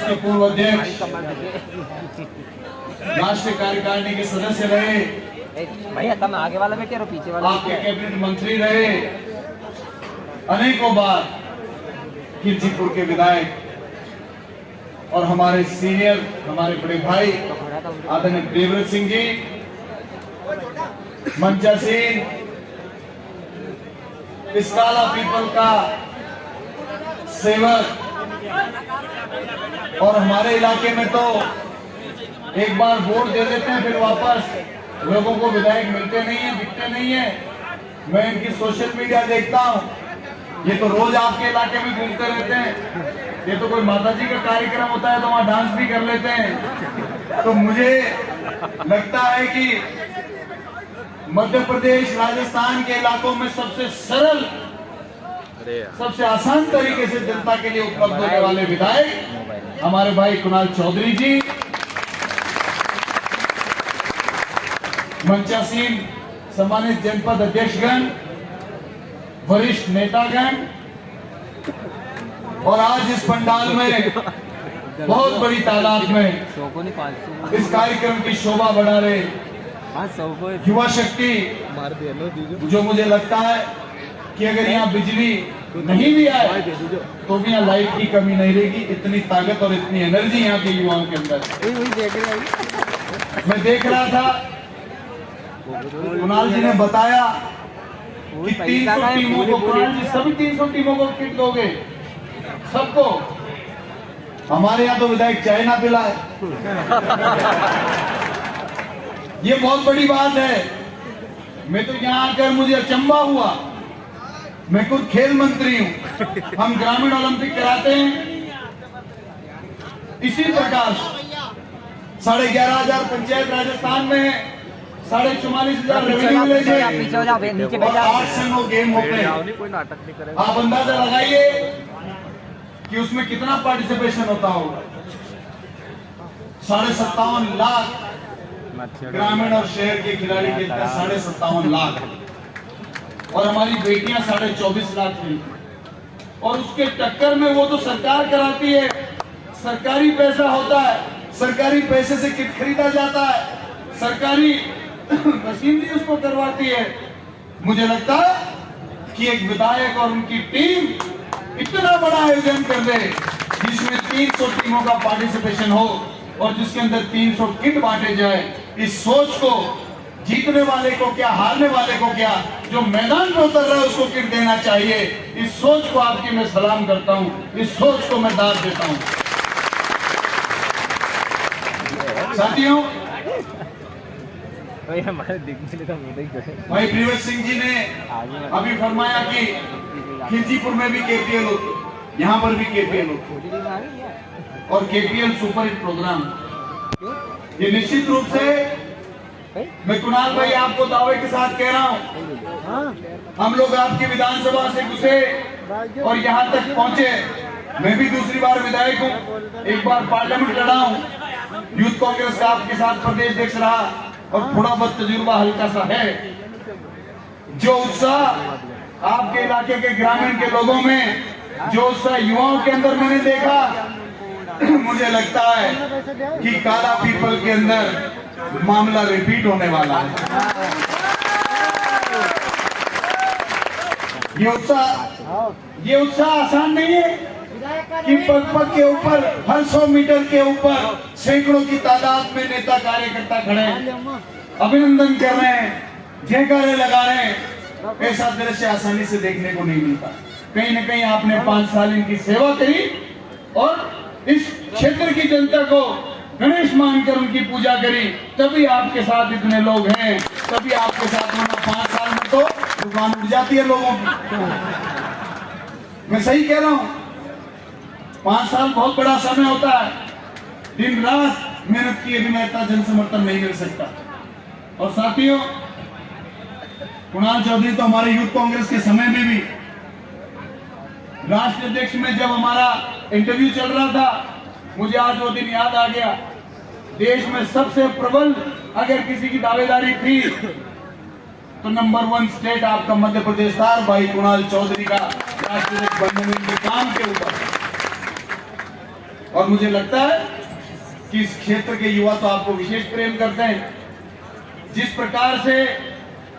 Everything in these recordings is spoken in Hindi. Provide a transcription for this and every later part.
के पूर्व अध्यक्ष, राष्ट्रीय कार्यकारिणी के सदस्य रहे, भैया तुम आगे वाला बैठे और पीछे वाला आपके कैबिनेट मंत्री रहे, अनेकों बार खिलचीपुर के विधायक और हमारे सीनियर, हमारे बड़े भाई आदरणीय देवव्रत सिंह जी, मंचा सिंह, इस्काला पीपल का सेवक, और हमारे इलाके में तो एक बार वोट दे देते हैं फिर वापस लोगों को विधायक मिलते नहीं है, दिखते नहीं है। मैं इनकी सोशल मीडिया देखता हूँ, ये तो रोज आपके इलाके में घूमते रहते हैं। ये तो कोई माताजी का कार्यक्रम होता है तो वहाँ डांस भी कर लेते हैं। तो मुझे लगता है कि मध्य प्रदेश, राजस्थान के इलाकों में सबसे सरल, सबसे आसान तरीके से जनता के लिए उपलब्ध होने वाले विधायक हमारे भाई कुणाल चौधरी जी, मंचा सिंह, सम्मानित जनपद अध्यक्षगण, वरिष्ठ नेतागण, और आज इस पंडाल में बहुत बड़ी तादाद में इस कार्यक्रम की शोभा बढ़ा रहे युवा शक्ति, जो मुझे लगता है कि अगर यहाँ बिजली नहीं भी आए तो भी यहाँ लाइट की कमी नहीं रहेगी। इतनी ताकत और इतनी एनर्जी यहाँ के युवाओं के अंदर। मैं देख रहा था, कुणाल जी ने बताया कि 300 टीमों को, कुणाल जी सभी 300 टीमों को किट दोगे सबको। हमारे यहाँ तो विधायक चाय ना पिलाए। ये बहुत बड़ी बात है। मैं तो यहाँ आकर मुझे अचंभा हुआ। मैं खुद खेल मंत्री हूँ, हम ग्रामीण ओलंपिक कराते हैं। इसी प्रकार 11,500 पंचायत राजस्थान में है, 44,500 रेवेन्यू विलेज है और 8 संघों गेम होते हैं। आप अंदाजा लगाइए कि उसमें कितना पार्टिसिपेशन होता होगा। 57.5 लाख ग्रामीण और शहर के खिलाड़ी खेलते हैं, 57.5 लाख, और हमारी बेटियां 24.5 लाख खेलती। और उसके टक्कर में वो तो सरकार कराती है, सरकारी पैसा होता है, सरकारी पैसे से किट खरीदा जाता है, सरकारी मशीनरी उसको करवाती है। मुझे लगता है कि एक विधायक और उनकी टीम इतना बड़ा आयोजन कर दे जिसमें 300 टीमों का पार्टिसिपेशन हो और जिसके अंदर 300 किट बांटे जाए। इस सोच को, जीतने वाले को क्या, हारने वाले को क्या, जो मैदान में उतर रहा है उसको किट देना चाहिए। इस सोच को आपकी मैं सलाम करता हूं, इस सोच को मैं दाद देता हूं। साथियों, भाई प्रियव्रत सिंह जी ने अभी फरमाया कि खिलचीपुर में भी केपीएल होती, यहाँ पर भी केपीएल होती, और केपीएल सुपर हिट प्रोग्राम। ये निश्चित रूप से मैं कुणाल भाई आपको दावे के साथ कह रहा हूँ, हम लोग आपकी विधानसभा से घुसे और यहाँ तक पहुंचे। मैं भी दूसरी बार विधायक हूँ, एक बार पार्लियामेंट लड़ा हूँ, यूथ कांग्रेस का आपके साथ प्रदेश अध्यक्ष रहा और थोड़ा बहुत तजुर्बा हल्का सा है। जो उत्साह आपके इलाके के ग्रामीण के लोगों में, जो उत्साह युवाओं के अंदर मैंने देखा, मुझे लगता है कि काला पीपल के अंदर मामला रिपीट होने वाला है। ये उत्साह आसान नहीं है कि पग के ऊपर, हर 100 मीटर के ऊपर सैकड़ों की तादाद में नेता कार्यकर्ता खड़े अभिनंदन कर रहे हैं, जयकारे लगा रहे हैं। ऐसा दृश्य आसानी से देखने को नहीं मिलता। कहीं न कहीं आपने 5 साल इनकी सेवा करी और इस क्षेत्र की जनता को गणेश मानकर उनकी पूजा करी, तभी आपके साथ इतने लोग हैं, तभी आपके साथ 5 साल में तो दुकान उठ जाती है लोगों की। मैं सही कह रहा हूं, 5 साल बहुत बड़ा समय होता है। दिन रात मेहनत किए बिना इतना जन समर्थन नहीं मिल सकता। और साथियों, कुणाल चौधरी तो हमारे यूथ कांग्रेस के समय में भी राष्ट्रीय अध्यक्ष में जब हमारा इंटरव्यू चल रहा था, मुझे आज वो दिन याद आ गया। देश में सबसे प्रबल अगर किसी की दावेदारी थी तो नंबर 1 स्टेट आपका मध्य प्रदेश था, भाई कुणाल चौधरी का राष्ट्रीय अध्यक्ष बनने में काम के ऊपर। और मुझे लगता है कि इस क्षेत्र के युवा तो आपको विशेष प्रेम करते हैं। जिस प्रकार से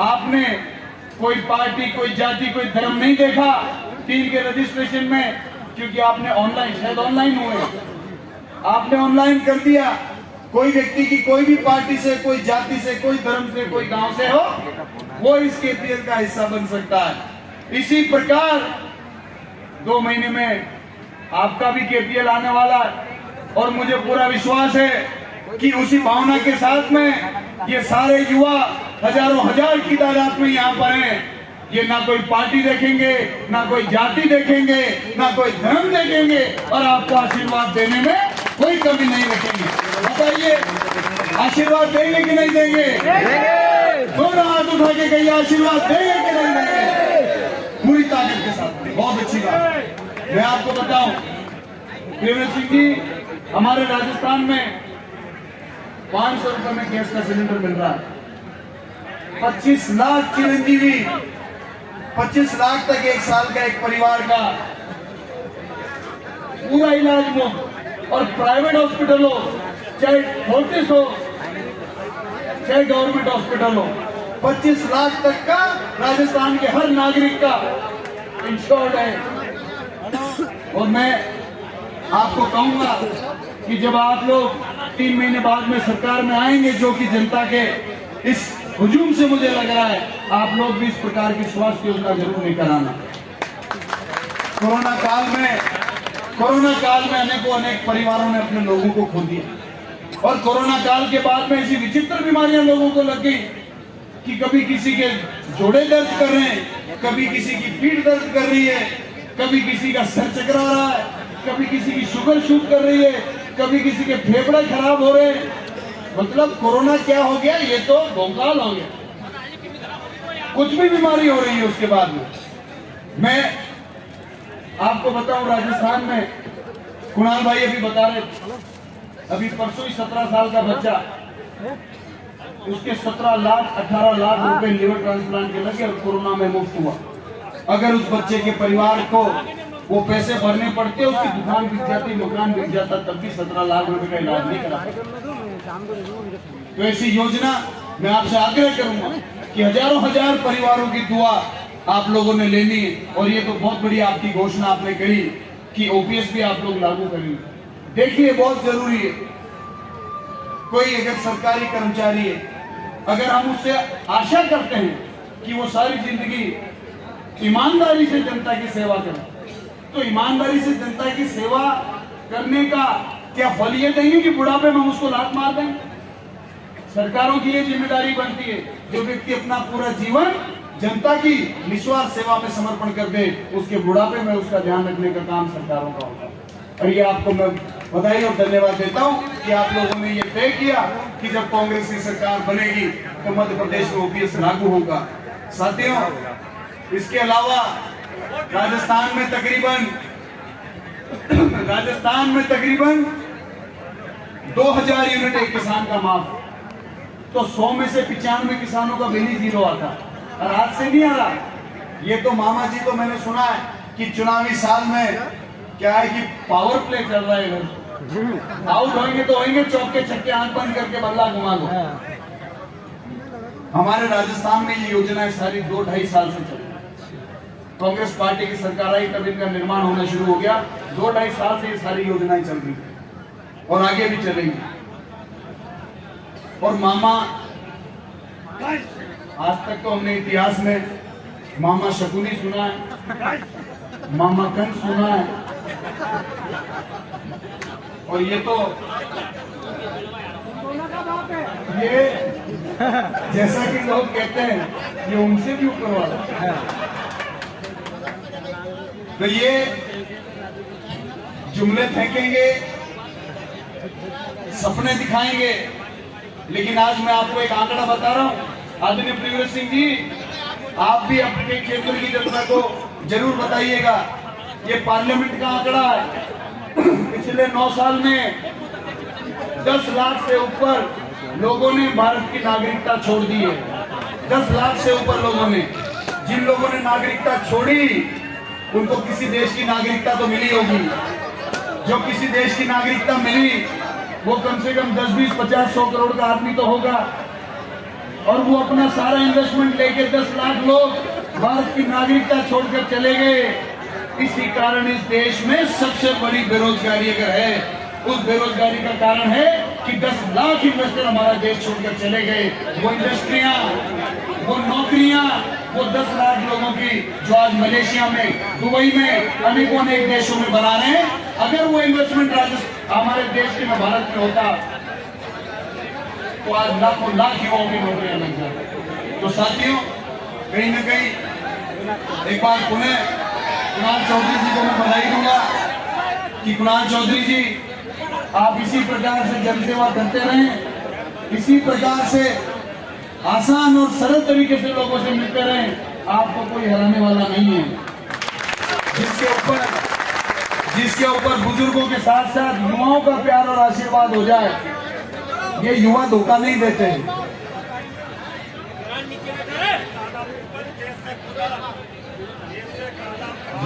आपने कोई पार्टी, कोई जाति, कोई धर्म नहीं देखा टीम के रजिस्ट्रेशन में, क्योंकि आपने ऑनलाइन, शायद ऑनलाइन हुए, आपने ऑनलाइन कर दिया। कोई व्यक्ति की कोई भी पार्टी से, कोई जाति से, कोई धर्म से, कोई गांव से हो, वो इस केपीएल का हिस्सा बन सकता है। इसी प्रकार 2 महीने में आपका भी केपीएल आने वाला है और मुझे पूरा विश्वास है कि उसी भावना के साथ में ये सारे युवा हजारों हजार की तादाद में यहाँ पर हैं। ये ना कोई पार्टी देखेंगे, ना कोई जाति देखेंगे, ना कोई धर्म देखेंगे और आपको आशीर्वाद देने में कोई कमी नहीं रखेंगे। बताइए, आशीर्वाद देंगे कि नहीं देंगे? दोनों हाथ उठा के कहिए, आशीर्वाद देंगे कि नहीं देंगे? पूरी ताकत के साथ। बहुत अच्छी बात। मैं आपको बताऊं, प्रियव्रत सिंह जी, हमारे राजस्थान में 500 रुपए में गैस का सिलेंडर मिल रहा है। 25 लाख चिरंजीवी, 25 लाख तक एक साल का एक परिवार का पूरा इलाज मुफ्त। और प्राइवेट हॉस्पिटल हो, चाहे फोर्टिस हो, चाहे गवर्नमेंट हॉस्पिटल हो, 25 लाख तक का राजस्थान के हर नागरिक का इंश्योर्ड है। और मैं आपको कहूंगा कि जब आप लोग 3 महीने बाद में सरकार में आएंगे, जो कि जनता के इस हुजूम से मुझे लग रहा है, आप लोग भी इस प्रकार की स्वास्थ्य योजना जरूर लेकर आना। कोरोना काल में अनेक परिवारों ने अपने लोगों को खो दिया और कोरोना काल के बाद में ऐसी विचित्र बीमारियां लोगों को लग गई कि कभी किसी के जोड़े दर्द कर रहे हैं, कभी किसी की पीठ दर्द कर रही है, कभी किसी का सर चकरा रहा है, कभी किसी की शुगर शूट कर रही है, कभी किसी के फेफड़े खराब हो रहे हैं। मतलब कोरोना क्या हो गया, ये तो भोकाल हो गया। कुछ भी बीमारी हो रही है उसके बाद में। मैं आपको बताऊं, राजस्थान में कुणाल भाई अभी बता रहे, अभी परसों ही 17 साल का बच्चा, उसके 17 लाख 18 लाख रुपए लिवर ट्रांसप्लांट के लगे और कोरोना में मुफ्त हुआ। अगर उस बच्चे के परिवार को वो पैसे भरने पड़ते, उसकी दुकान बिक जाती, मकान बिक जाता, तब भी 17 लाख रुपए का इलाज नहीं करा। तो ऐसी योजना मैं आपसे आग्रह करूंगा कि हजारों हजार परिवारों की दुआ आप लोगों ने लेनी है। और ये तो बहुत बड़ी आपकी घोषणा आपने कही कि ओपीएस भी आप लोग लागू करेंगे। देखिए, बहुत जरूरी है। कोई अगर सरकारी कर्मचारी है, अगर हम उससे आशा करते हैं कि वो सारी जिंदगी ईमानदारी से जनता की सेवा करे, तो ईमानदारी से जनता की सेवा करने का क्या फल ये देंगे कि बुढ़ापे में हम उसको लात मार दें? सरकारों की ये जिम्मेदारी बनती है, जो व्यक्ति अपना पूरा जीवन जनता की निस्वार्थ सेवा में समर्पण कर दे, उसके बुढ़ापे में उसका ध्यान रखने का काम सरकारों का होता है। और ये आपको मैं बधाई और धन्यवाद देता हूँ कि आप लोगों ने ये तय किया कि जब कांग्रेस की सरकार बनेगी तो मध्य प्रदेश में ओपीएस लागू होगा। साथियों, इसके अलावा राजस्थान में तकरीबन 2000 यूनिट एक किसान का माफ, तो 100 में से 95 किसानों का बिल ही 0 आता और आज से नहीं आ रहा। ये तो मामा जी, तो मैंने सुना है कि चुनावी साल में क्या है कि पावर प्ले चल रहा है इधर, आउट होंगे तो होंगे, चौके छक्के आंख बंद करके बल्ला घुमा दो। हमारे राजस्थान में ये योजनाएं सारी 2-2.5 साल से चल रही है। कांग्रेस पार्टी की सरकार आई तब इनका निर्माण होना शुरू हो गया। 2-2.5 साल से ये सारी योजनाएं चल रही है और आगे भी चलेंगी। और मामा, आज तक तो हमने इतिहास में मामा शकुनी सुना है, मामा कंस सुना है, और ये तो ये जैसा कि लोग कहते हैं ये उनसे भी ऊपर वाला। तो ये जुमले फेंकेंगे, सपने दिखाएंगे, लेकिन आज मैं आपको एक आंकड़ा बता रहा हूं। आदरणीय प्रियव्रत सिंह जी, आप भी अपने क्षेत्र की जनता को जरूर बताइएगा। ये पार्लियामेंट का आंकड़ा है। पिछले 9 साल में 10 लाख से ऊपर लोगों ने भारत की नागरिकता छोड़ दी है। 10 लाख से ऊपर लोगों ने, जिन लोगों ने नागरिकता छोड़ी उनको किसी देश की नागरिकता तो मिली होगी। जो किसी देश की नागरिकता मिली वो कम से कम 10, 20, 50, 100 करोड़ का आदमी तो होगा, और वो अपना सारा इन्वेस्टमेंट लेके 10 लाख लोग भारत की नागरिकता छोड़कर चले गए। इसी कारण इस देश में सबसे बड़ी बेरोजगारी अगर है, उस बेरोजगारी का कारण है कि 10 लाख इन्वेस्टर हमारा देश छोड़कर चले गए। वो इंडस्ट्रियां, वो नौकरियां, वो 10 लाख लोगों की जो आज मलेशिया में, दुबई में, अनेकों देशों में बना रहे हैं, अगर वो इन्वेस्टमेंट हमारे देश के में भारत में होता तो आज लाखों लाख युवाओं की नौकरियां लग जाती। तो साथियों, कहीं ना कहीं एक बार पुनः कुणाल चौधरी जी को मैं बधाई दूंगा कि कुणाल चौधरी जी, आप इसी प्रकार से जनसेवा करते रहें, इसी प्रकार से आसान और सरल तरीके से लोगों से मिलते रहें। आपको कोई हराने वाला नहीं है। जिसके ऊपर बुजुर्गों के साथ साथ युवाओं का प्यार और आशीर्वाद हो जाए, ये युवा धोखा नहीं देते हैं।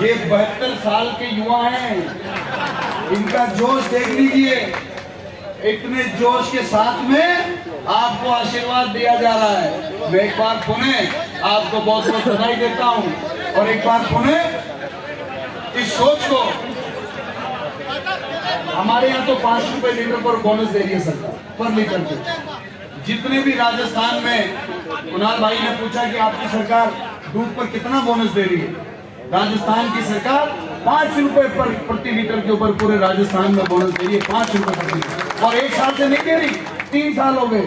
ये 72 साल के युवा हैं, इनका जोश देख लीजिए। इतने जोश के साथ में आपको आशीर्वाद दिया जा रहा है। मैं एक बार पुनः आपको बहुत बहुत बधाई देता हूं, और एक बार पुनः इस सोच को, हमारे यहाँ तो 5 रुपए लीटर पर बोनस दे रही है सरकार पर लीटर पे। जितने भी राजस्थान में, कुणाल भाई ने पूछा कि आपकी सरकार दूध पर कितना बोनस दे रही है। राजस्थान की सरकार 5 रुपए पर प्रति लीटर के ऊपर पूरे राजस्थान में बोनस दे रही है, 5 रुपए प्रति लीटर। और एक साल से नहीं दे रही, 3 साल हो गए।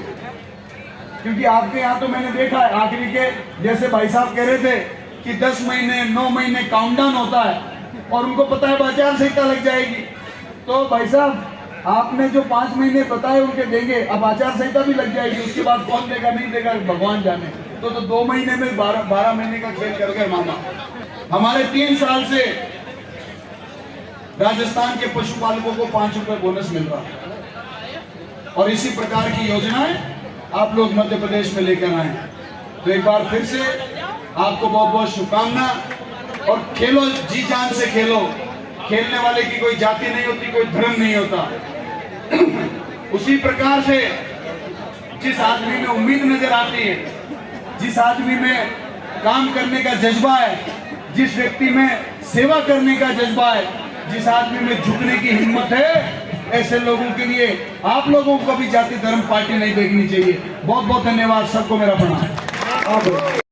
क्योंकि आपके यहाँ तो मैंने देखा है, आखिरी के जैसे भाई साहब कह रहे थे कि 10 महीने 9 महीने काउंटडाउन होता है, और उनको पता है आचार संहिता लग जाएगी। तो भाई साहब, आपने जो 5 महीने बताए उनके देंगे, अब आचार संहिता भी लग जाएगी, उसके बाद कौन देगा नहीं देगा भगवान जाने। तो 2 महीने में 12 महीने का खेल कर गए मामा। हमारे 3 साल से राजस्थान के पशुपालकों को 5 रुपए बोनस मिल रहा है, और इसी प्रकार की योजनाएं आप लोग मध्य प्रदेश में लेकर आए। तो एक बार फिर से आपको बहुत बहुत शुभकामना, और खेलो, जी जान से खेलो। खेलने वाले की कोई जाति नहीं होती, कोई धर्म नहीं होता। उसी प्रकार से जिस आदमी में उम्मीद नजर आती है, जिस आदमी में काम करने का जज्बा है, जिस व्यक्ति में सेवा करने का जज्बा है, जिस आदमी में झुकने की हिम्मत है, ऐसे लोगों के लिए आप लोगों को कभी जाति धर्म पार्टी नहीं देखनी चाहिए। बहुत बहुत धन्यवाद, सबको मेरा प्रणाम।